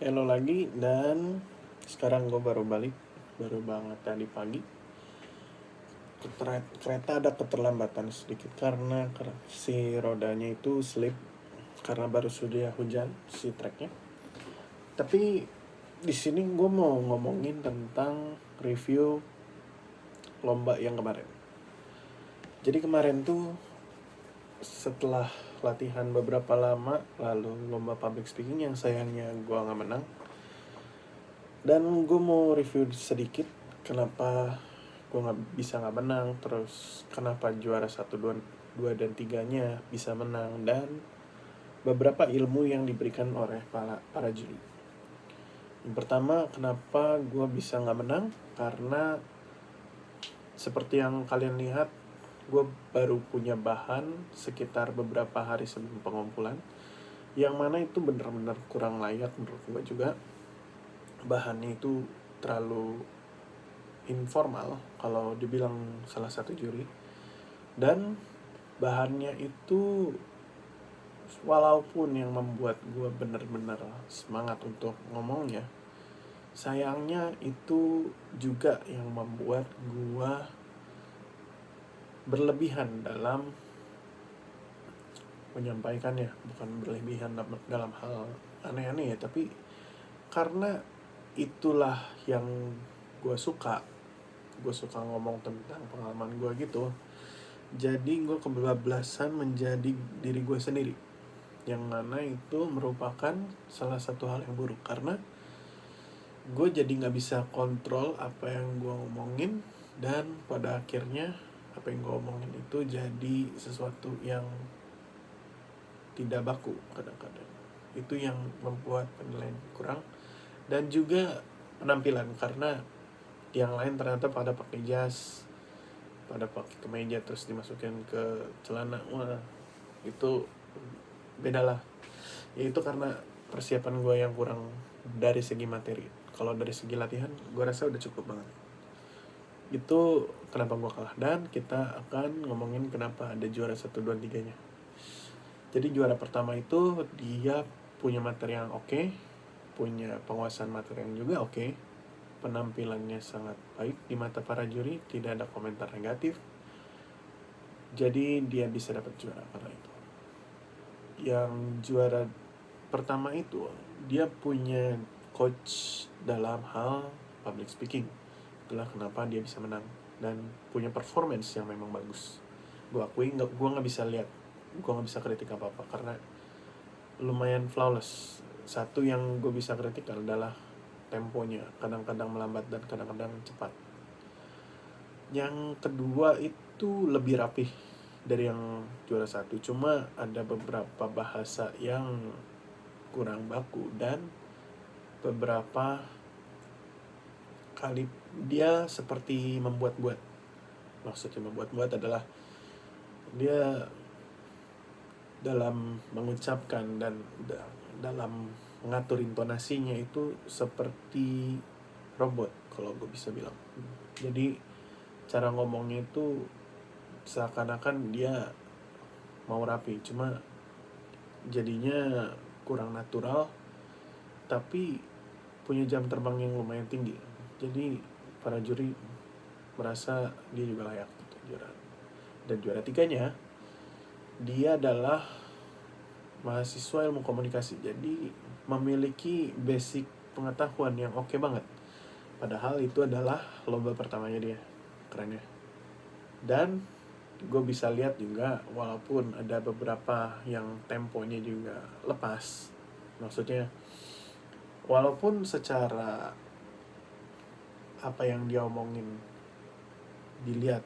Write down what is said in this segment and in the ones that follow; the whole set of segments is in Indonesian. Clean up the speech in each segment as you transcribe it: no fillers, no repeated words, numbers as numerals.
Hello lagi, dan sekarang gue baru banget tadi pagi. Kereta ada keterlambatan sedikit karena si rodanya itu slip karena baru sudah hujan si treknya. Tapi di sini gue mau ngomongin tentang review lomba yang kemarin. Jadi kemarin tuh setelah latihan beberapa lama, lalu lomba public speaking yang sayangnya gue nggak menang. Dan gue mau review sedikit kenapa gue nggak menang, terus kenapa juara 1, 2, dan 3-nya bisa menang, dan beberapa ilmu yang diberikan oleh para juri. Yang pertama, kenapa gue bisa nggak menang, karena seperti yang kalian lihat, gue baru punya bahan sekitar beberapa hari sebelum pengumpulan, yang mana itu benar-benar kurang layak menurut gue juga. Bahannya itu terlalu informal kalau dibilang salah satu juri, dan bahannya itu walaupun yang membuat gue bener-bener semangat untuk ngomongnya, sayangnya itu juga yang membuat gue berlebihan dalam menyampaikannya. Bukan berlebihan dalam hal aneh-aneh ya, tapi karena itulah yang gue suka ngomong tentang pengalaman gue gitu. Jadi gue kebablasan menjadi diri gue sendiri, yang mana itu merupakan salah satu hal yang buruk, karena gue jadi gak bisa kontrol apa yang gue ngomongin, dan pada akhirnya apa yang gue omongin itu jadi sesuatu yang tidak baku kadang-kadang. Itu yang membuat penilaian kurang, dan juga penampilan, karena yang lain ternyata pada pakai jas, pada pakai kemeja terus dimasukin ke celana. Wah, itu beda lah. Ya itu karena persiapan gue yang kurang dari segi materi. Kalau dari segi latihan gue rasa udah cukup banget. Itu kenapa gue kalah, dan kita akan ngomongin kenapa ada juara 1, 2, 3-nya. Jadi juara pertama itu dia punya materi yang oke, punya penguasaan materi yang juga oke, penampilannya sangat baik di mata para juri, tidak ada komentar negatif. Jadi dia bisa dapat juara karena itu. Yang juara pertama itu dia punya coach dalam hal public speaking. Itulah kenapa dia bisa menang, dan punya performance yang memang bagus. Gue akui, gue nggak bisa lihat, gue nggak bisa kritik apa-apa karena lumayan flawless. Satu yang gue bisa kritik adalah temponya, kadang-kadang melambat dan kadang-kadang cepat. Yang kedua itu lebih rapih dari yang juara 1, cuma ada beberapa bahasa yang kurang baku, dan beberapa kali dia seperti membuat-buat. Maksudnya membuat-buat adalah dia dalam mengucapkan dan dalam mengatur intonasinya itu seperti robot, kalau gue bisa bilang. Jadi cara ngomongnya itu seakan-akan dia mau rapi, cuma jadinya kurang natural, tapi punya jam terbang yang lumayan tinggi. Jadi para juri merasa dia juga layak gitu juara. Dan juara 3-nya dia adalah mahasiswa ilmu komunikasi, jadi memiliki basic pengetahuan yang oke banget. Padahal itu adalah lomba pertamanya dia. Keren ya. Dan gue bisa lihat juga walaupun ada beberapa yang temponya juga lepas, maksudnya walaupun secara apa yang dia omongin dilihat,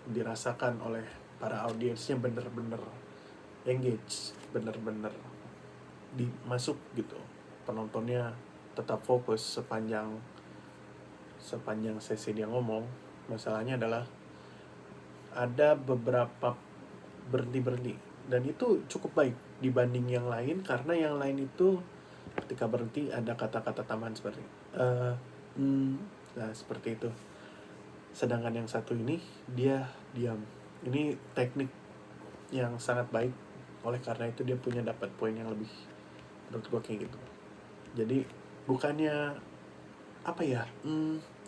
dirasakan oleh para audiensnya bener-bener engage, bener-bener dimasuk gitu, penontonnya tetap fokus sepanjang sesi dia ngomong. Masalahnya adalah ada beberapa berhenti, dan itu cukup baik dibanding yang lain, karena yang lain itu ketika berhenti ada kata-kata tambahan seperti nah seperti itu. Sedangkan yang satu ini dia diam. Ini teknik yang sangat baik, oleh karena itu dia punya dapat poin yang lebih, menurut gue kayak gitu. Jadi bukannya apa ya,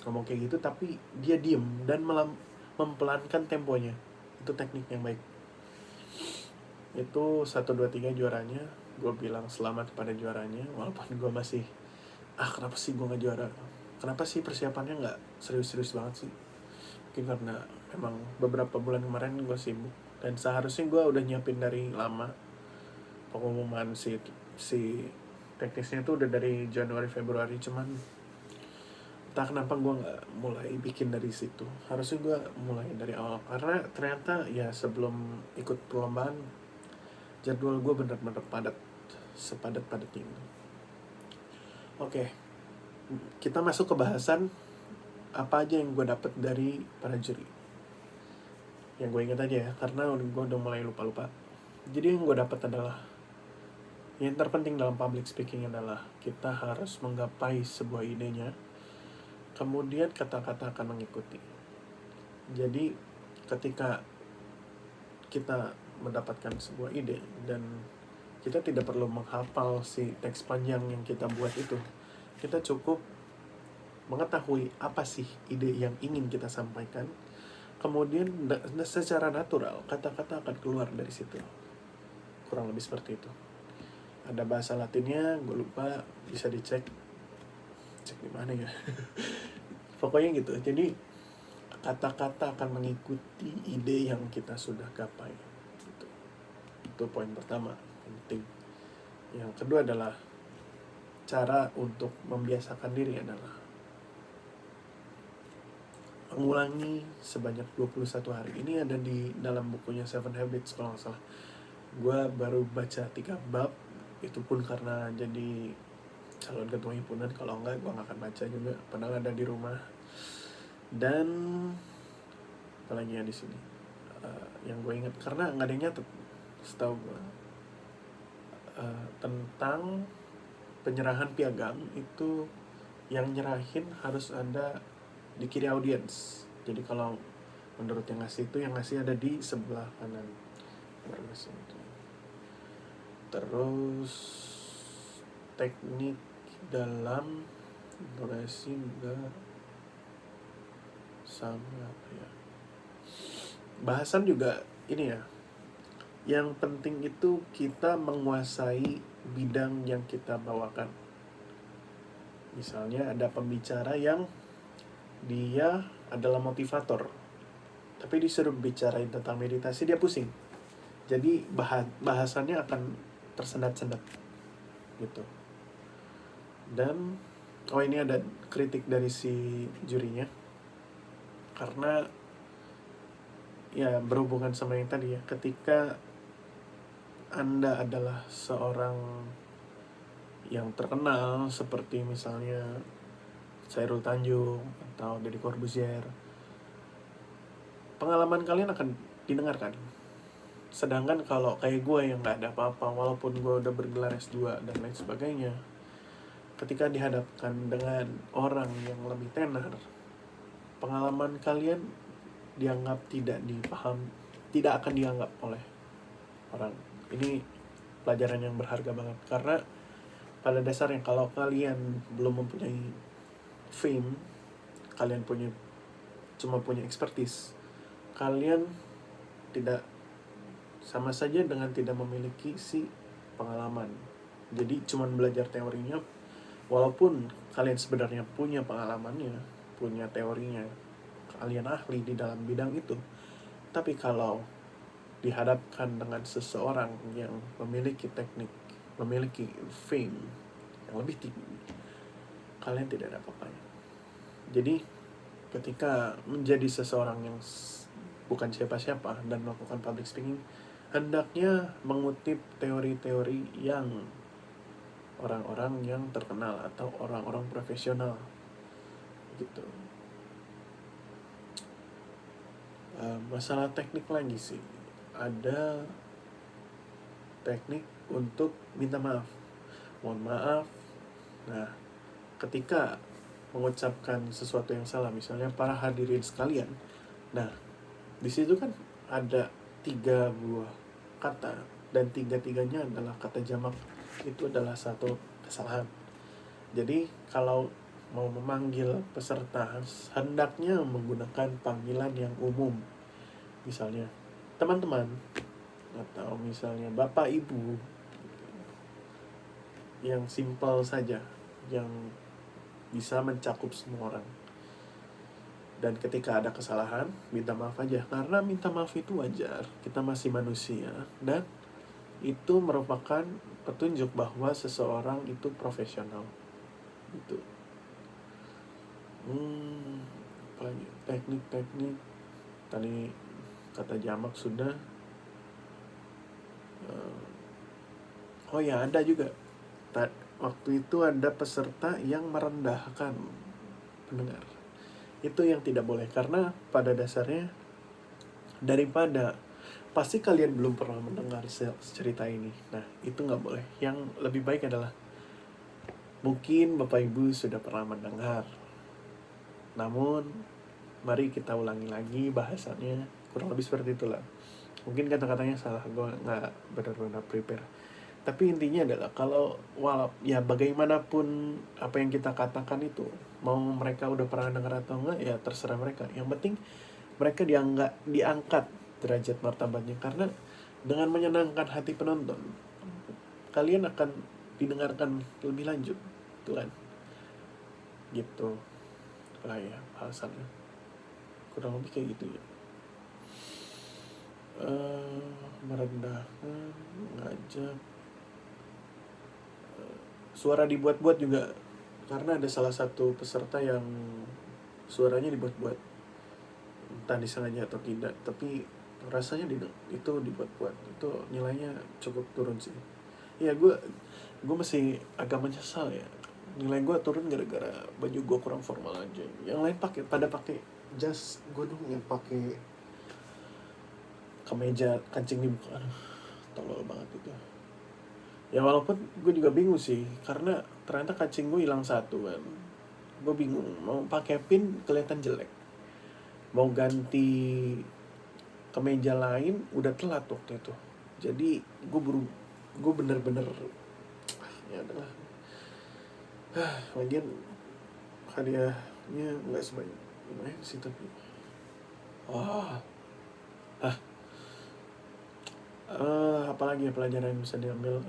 ngomong kayak gitu tapi dia diem dan mempelankan temponya. Itu teknik yang baik. Itu 1, 2, 3 juaranya. Gue bilang selamat kepada juaranya, walaupun gue masih kenapa sih gue gak juara, kenapa sih persiapannya gak serius-serius banget sih. Mungkin karena memang beberapa bulan kemarin gue sibuk, dan seharusnya gue udah nyiapin dari lama. Pengumuman si teknisnya itu udah dari Januari Februari, cuman entah kenapa gue nggak mulai bikin dari situ. Harusnya gue mulai dari awal, karena ternyata ya sebelum ikut perlombaan jadwal gue bener-bener padat, sepadat-padatnya gitu. Oke, kita masuk ke bahasan apa aja yang gue dapet dari para juri. Yang gue ingat aja ya, karena gue udah mulai lupa-lupa. Jadi yang gue dapet adalah, yang terpenting dalam public speaking adalah kita harus menggapai sebuah idenya, kemudian kata-kata akan mengikuti. Jadi ketika kita mendapatkan sebuah ide dan kita tidak perlu menghafal si teks panjang yang kita buat itu, kita cukup mengetahui apa sih ide yang ingin kita sampaikan, kemudian secara natural kata-kata akan keluar dari situ. Kurang lebih seperti itu. Ada bahasa Latinnya, gue lupa, bisa dicek di mana ya. Pokoknya gitu. Jadi kata-kata akan mengikuti ide yang kita sudah gapai. Itu poin pertama, penting. Yang kedua adalah cara untuk membiasakan diri adalah mengulangi sebanyak 21 hari. Ini ada di dalam bukunya 7 Habits kalau nggak salah. Gue baru baca 3 bab, itu pun karena jadi calon ketua himpunan. Kalau enggak gue nggak akan baca juga, padahal ada di rumah. Dan apalagi ya di sini yang gue ingat, karena nggak ada yang nyatet setahu gue, tentang penyerahan piagam itu, yang nyerahin harus ada di kiri audiens. Jadi kalau menurut yang ngasih itu, yang ngasih ada di sebelah kanan. Terus teknik dalam durasi enggak sama apa ya, bahasan juga ini ya. Yang penting itu kita menguasai bidang yang kita bawakan. Misalnya ada pembicara yang dia adalah motivator, tapi disuruh bicarain tentang meditasi, dia pusing. Jadi bahasannya akan tersendat-sendat gitu. Dan ini ada kritik dari si jurinya, karena ya berhubungan sama yang tadi ya, ketika Anda adalah seorang yang terkenal seperti misalnya Chairul Tanjung atau Deddy Corbuzier, pengalaman kalian akan didengarkan. Sedangkan kalau kayak gue yang gak ada apa-apa, walaupun gue udah bergelar S2 dan lain sebagainya, ketika dihadapkan dengan orang yang lebih tenar, pengalaman kalian dianggap tidak akan dianggap oleh orang. Ini pelajaran yang berharga banget, karena pada dasarnya kalau kalian belum mempunyai fame, kalian cuma punya expertise, kalian tidak, sama saja dengan tidak memiliki si pengalaman. Jadi cuma belajar teorinya, walaupun kalian sebenarnya punya pengalamannya, punya teorinya, kalian ahli di dalam bidang itu, tapi kalau dihadapkan dengan seseorang yang memiliki teknik, memiliki fame yang lebih tinggi, kalian tidak ada apa-apanya. Jadi ketika menjadi seseorang yang bukan siapa-siapa dan melakukan public speaking, hendaknya mengutip teori-teori yang orang-orang yang terkenal atau orang-orang profesional gitu. Masalah teknik lagi sih, ada teknik untuk minta maaf, mohon maaf. Nah, ketika mengucapkan sesuatu yang salah, misalnya para hadirin sekalian, nah di situ kan ada 3 buah kata dan 3-tiganya adalah kata jamak. Itu adalah satu kesalahan. Jadi kalau mau memanggil peserta hendaknya menggunakan panggilan yang umum, misalnya teman-teman atau misalnya bapak ibu, yang simpel saja, yang bisa mencakup semua orang. Dan ketika ada kesalahan, minta maaf aja, karena minta maaf itu wajar, kita masih manusia, dan itu merupakan petunjuk bahwa seseorang itu profesional gitu. Apalagi teknik-teknik tadi kata Jamak sudah. Oh ya, ada juga waktu itu ada peserta yang merendahkan pendengar. Itu yang tidak boleh, karena pada dasarnya daripada pasti kalian belum pernah mendengar cerita ini. Nah, itu nggak boleh. Yang lebih baik adalah mungkin Bapak Ibu sudah pernah mendengar, namun mari kita ulangi lagi bahasannya, kurang lebih seperti itulah. Mungkin kata-katanya salah, gue nggak benar-benar prepare. Tapi intinya adalah kalau ya bagaimanapun apa yang kita katakan itu, mau mereka udah pernah dengar atau enggak, ya terserah mereka. Yang penting mereka diangkat derajat martabatnya, karena dengan menyenangkan hati penonton, kalian akan didengarkan lebih lanjut, tuh kan? Gitu lah ya alasannya, kurang lebih kayak gitu ya. Merendahkan, ngajak, suara dibuat-buat juga, karena ada salah satu peserta yang suaranya dibuat-buat, entah disengaja atau tidak, tapi rasanya itu dibuat-buat, itu nilainya cukup turun sih. Ya gue masih agak menyesal ya, nilai gue turun gara-gara baju gue kurang formal aja. Yang lain pada pakai jas, gue dong yang pakai kemeja kancing dibuka. Tolol banget itu. Ya walaupun gue juga bingung sih, karena ternyata kancing gue hilang satu kan. Gue bingung, mau pakai pin kelihatan jelek, mau ganti kemeja lain udah telat waktu itu. Jadi gue bener-bener ya adalah lagian hadiahnya nggak sebanyak lumayan sih, tapi apalagi ya pelajaran yang bisa diambil.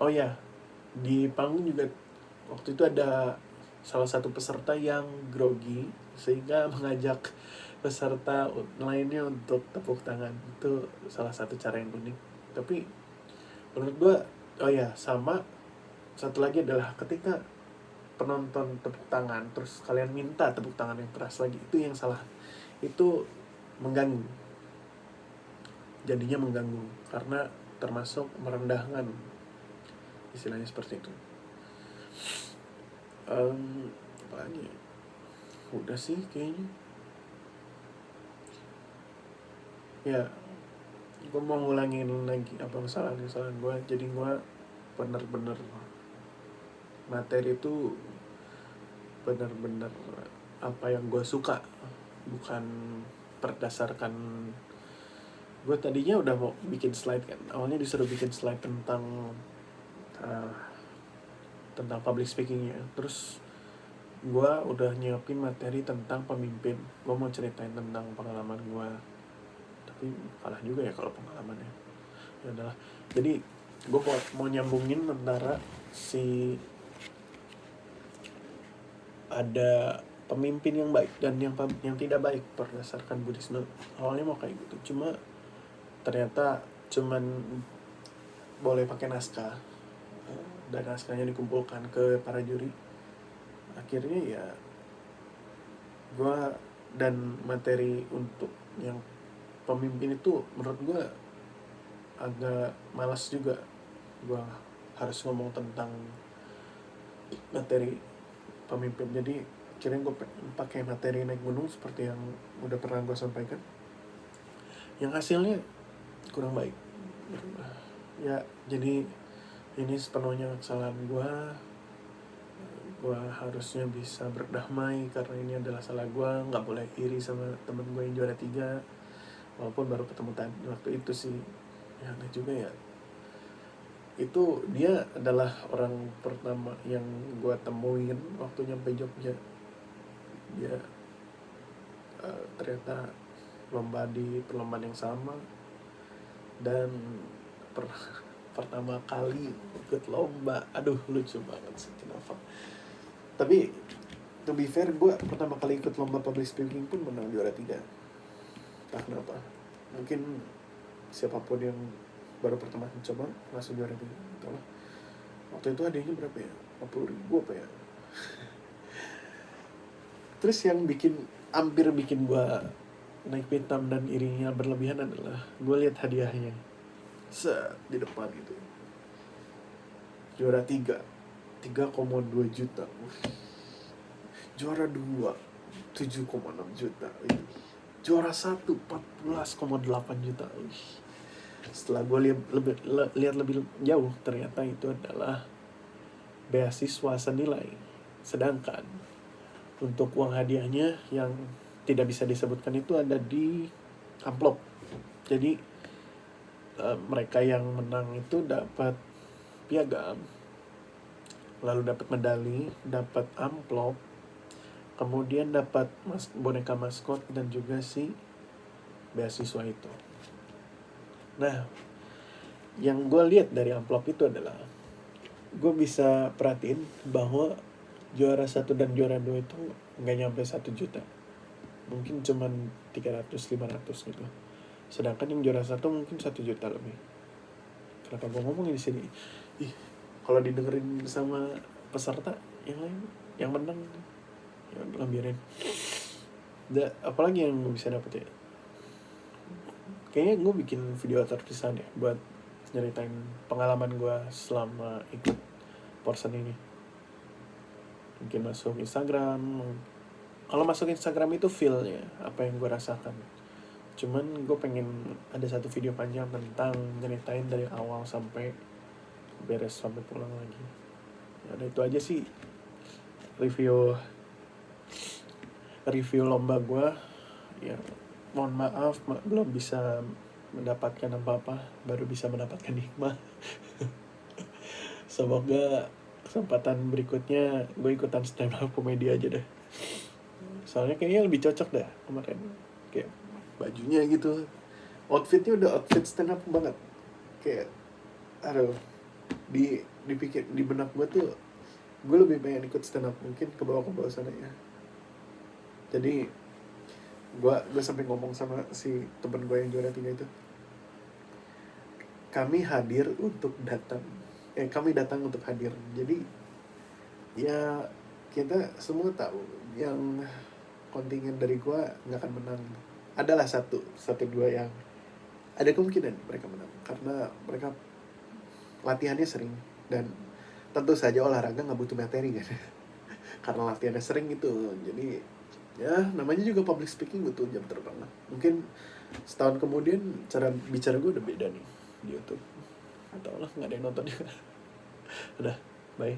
Oh ya, di panggung juga waktu itu ada salah satu peserta yang grogi, sehingga mengajak peserta lainnya untuk tepuk tangan. Itu salah satu cara yang unik. Tapi menurut gue, oh ya, sama satu lagi adalah ketika penonton tepuk tangan terus kalian minta tepuk tangan yang keras lagi, itu yang salah. Itu mengganggu, jadinya mengganggu, karena termasuk merendahkan, istilahnya seperti itu. Apa lagi ya? Udah sih kayaknya ya. Gue mau ngulangin lagi apa kesalahan gue. Jadi gue bener-bener materi itu bener-bener apa yang gue suka, bukan berdasarkan. Gue tadinya udah mau bikin slide kan, awalnya disuruh bikin slide tentang public speakingnya. Terus gue udah nyiapin materi tentang pemimpin, gue mau ceritain tentang pengalaman gue, tapi kalah juga ya kalau pengalamannya. Ya adalah, jadi gue mau nyambungin antara si ada pemimpin yang baik dan yang tidak baik berdasarkan Buddhisme. Awalnya mau kayak gitu, cuma ternyata cuman boleh pakai naskah, dan naskahnya dikumpulkan ke para juri. Akhirnya ya gue dan materi untuk yang pemimpin itu menurut gue agak malas juga. Gue harus ngomong tentang materi pemimpin, jadi akhirnya gue pakai materi naik gunung seperti yang udah pernah gue sampaikan, yang hasilnya kurang baik ya. Jadi ini sepenuhnya kesalahan gue harusnya bisa berdamai, karena ini adalah salah gue. Nggak boleh iri sama temen gue yang juara 3, walaupun baru ketemu waktu itu sih. Ya aneh juga ya, itu dia adalah orang pertama yang gue temuin waktu nyampe Jogja. Dia ternyata lomba di perlombaan yang sama, dan pertama kali ikut lomba, aduh lucu banget sih kenapa. Tapi to be fair, gue pertama kali ikut lomba public speaking pun menang juara 3. Entah kenapa, mungkin siapapun yang baru pertama coba langsung juara 3 gitu lah. Waktu itu hadiahnya berapa ya, 50.000 apa ya. Terus yang hampir bikin gue naik pitam dan irinya berlebihan adalah gue lihat hadiahnya di depan itu, juara 3 3,2 juta, juara 2 7,6 juta, juara 1 14,8 juta. Setelah gue lihat lebih jauh, ternyata itu adalah beasiswa senilai. Sedangkan untuk uang hadiahnya yang tidak bisa disebutkan itu ada di amplop. Jadi mereka yang menang itu dapat piagam, lalu dapat medali, dapat amplop, kemudian dapat boneka maskot dan juga si beasiswa itu. Nah, yang gue lihat dari amplop itu adalah, gue bisa perhatiin bahwa juara 1 dan juara 2 itu nggak nyampe 1 juta, mungkin cuman 300-500 gitu. Sedangkan yang juara 1 mungkin 1 juta lebih. Kenapa gue ngomongin di sini? Kalau didengerin sama peserta yang lain, yang menang, ya udah biarin. Apalagi yang gue bisa dapet ya? Kayaknya gue bikin video terpisah deh buat nyeritain pengalaman gue selama ikut Porsen ini. Mungkin masuk Instagram. Kalau masuk Instagram itu feel-nya, apa yang gue rasakan. Cuman gue pengen ada satu video panjang tentang nyeritain dari awal sampai beres sampai pulang lagi. Ya udah, itu aja sih review lomba gue. Ya mohon maaf belum bisa mendapatkan apa-apa, baru bisa mendapatkan hikmah. Semoga kesempatan berikutnya gue ikutan stand up comedy aja deh. Soalnya kayaknya lebih cocok dah kemarin, kayak bajunya gitu, outfitnya udah outfit stand up banget. Kayak aduh, dipikir di benak gue tuh, gue lebih pengen ikut stand up, mungkin ke bawah sana ya. Jadi gue sampai ngomong sama si temen gue yang juara 3 itu, kami datang untuk hadir. Jadi ya kita semua tahu yang kontingen dari gue nggak akan menang. Adalah satu dua yang ada kemungkinan mereka menang karena mereka latihannya sering, dan tentu saja olahraga nggak butuh materi kan. Karena latihannya sering gitu. Jadi ya namanya juga public speaking butuh jam terbang lah. Mungkin setahun kemudian cara bicara gue udah beda nih di YouTube, atau lah nggak ada yang nonton juga. Udah, bye.